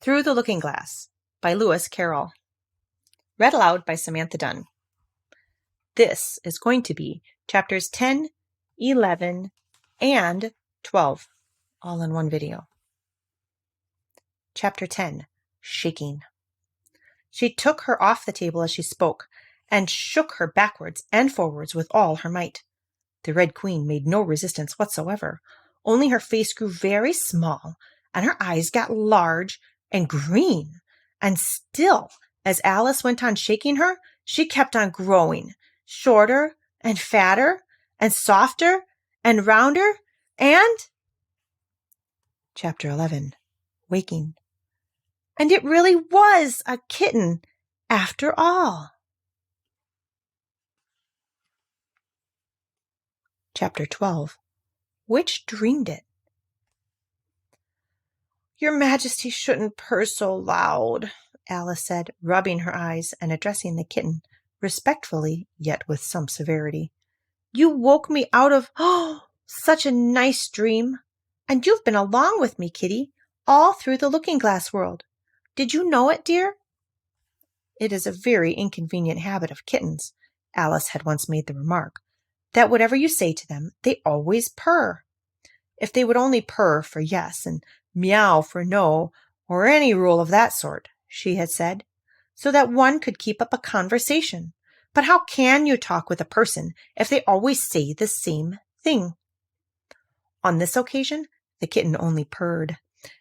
Through the Looking Glass by Lewis Carroll. Read aloud by Samantha Dunn. This is going to be chapters 10, 11, and 12, all in one video. Chapter 10, Shaking. She took her off the table as she spoke, and shook her backwards and forwards with all her might. The Red Queen made no resistance whatsoever, only her face grew very small, and her eyes got large and green, and still, as Alice went on shaking her, she kept on growing, shorter and fatter and softer and rounder, and... Chapter 11, Waking. And it really was a kitten, after all. Chapter 12, Which dreamed it? Your Majesty shouldn't purr so loud, Alice said, rubbing her eyes and addressing the kitten, respectfully, yet with some severity. You woke me out of, such a nice dream. And you've been along with me, kitty, all through the looking-glass world. Did you know it, dear? It is a very inconvenient habit of kittens, Alice had once made the remark, that whatever you say to them, they always purr. If they would only purr for yes and meow for no, or any rule of that sort, she had said, so that one could keep up a conversation. But how can you talk with a person if they always say the same thing? On this occasion, the kitten only purred,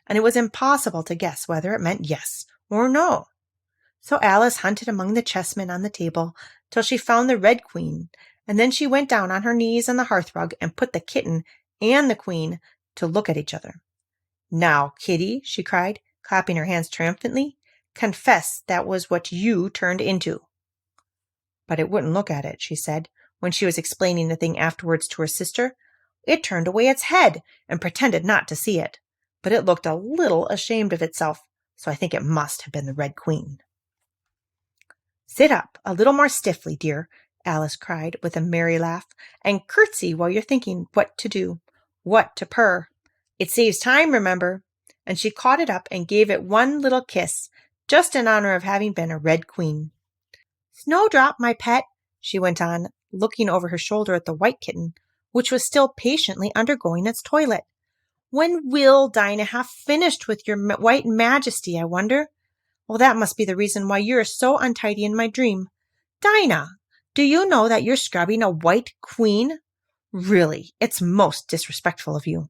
and it was impossible to guess whether it meant yes or no. So Alice hunted among the chessmen on the table till she found the Red Queen, and then she went down on her knees on the hearthrug and put the kitten and the queen to look at each other. Now, kitty, she cried, clapping her hands triumphantly, confess that was what you turned into. But it wouldn't look at it, she said, when she was explaining the thing afterwards to her sister. It turned away its head and pretended not to see it, but it looked a little ashamed of itself, so I think it must have been the Red Queen. Sit up a little more stiffly, dear, Alice cried with a merry laugh, and curtsy while you're thinking what to do, what to purr. It saves time, remember. And she caught it up and gave it one little kiss, just in honor of having been a Red Queen. Snowdrop, my pet, she went on, looking over her shoulder at the white kitten, which was still patiently undergoing its toilet. When will Dinah have finished with your white majesty, I wonder? Well, that must be the reason why you're so untidy in my dream. Dinah, do you know that you're scrubbing a white queen? Really, it's most disrespectful of you.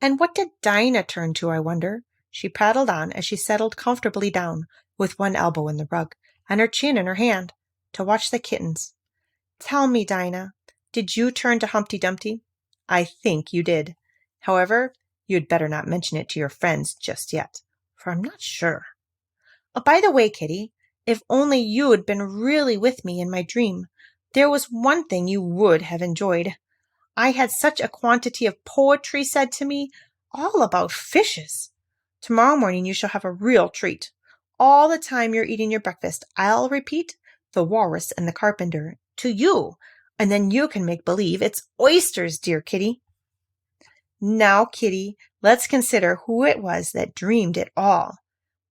And what did Dinah turn to, I wonder? She prattled on as she settled comfortably down, with one elbow in the rug, and her chin in her hand, to watch the kittens. Tell me, Dinah, did you turn to Humpty Dumpty? I think you did. However, you'd better not mention it to your friends just yet, for I'm not sure. Oh, by the way, kitty, if only you'd been really with me in my dream, there was one thing you would have enjoyed. I had such a quantity of poetry said to me, all about fishes. Tomorrow morning you shall have a real treat. All the time you're eating your breakfast, I'll repeat The Walrus and the Carpenter to you, and then you can make believe it's oysters, dear kitty. Now, kitty, let's consider who it was that dreamed it all.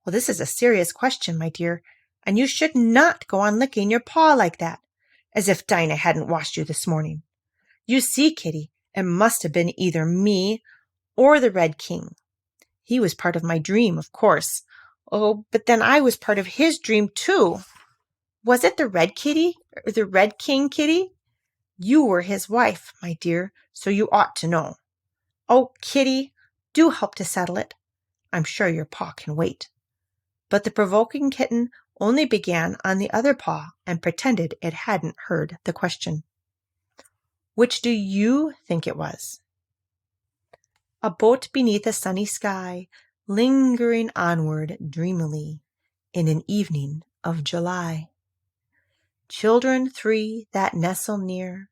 Well, this is a serious question, my dear, and you should not go on licking your paw like that, as if Dinah hadn't washed you this morning. You see, kitty, it must have been either me or the Red King. He was part of my dream, of course. Oh, but then I was part of his dream, too. Was it the Red Kitty, or the Red King, kitty? You were his wife, my dear, so you ought to know. Oh, kitty, do help to settle it. I'm sure your paw can wait. But the provoking kitten only began on the other paw and pretended it hadn't heard the question. Which do you think it was? A boat beneath a sunny sky, lingering onward dreamily, in an evening of July. Children 3 that nestle near,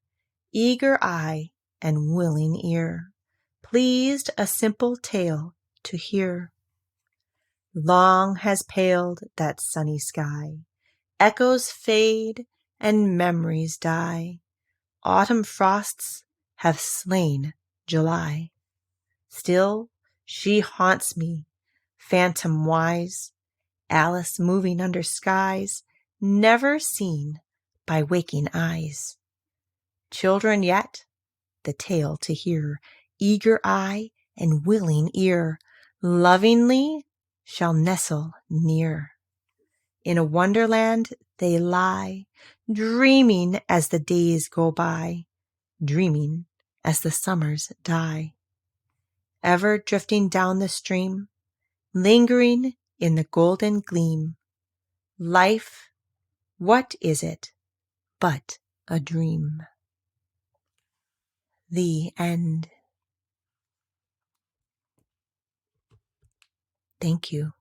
eager eye and willing ear, pleased a simple tale to hear. Long has paled that sunny sky, echoes fade and memories die. Autumn frosts have slain July. Still she haunts me, phantom wise, Alice moving under skies never seen by waking eyes. Children yet, the tale to hear, eager eye and willing ear, lovingly shall nestle near. In a wonderland they lie, dreaming as the days go by, dreaming as the summers die. Ever drifting down the stream, lingering in the golden gleam. Life, what is it but a dream? The end. Thank you.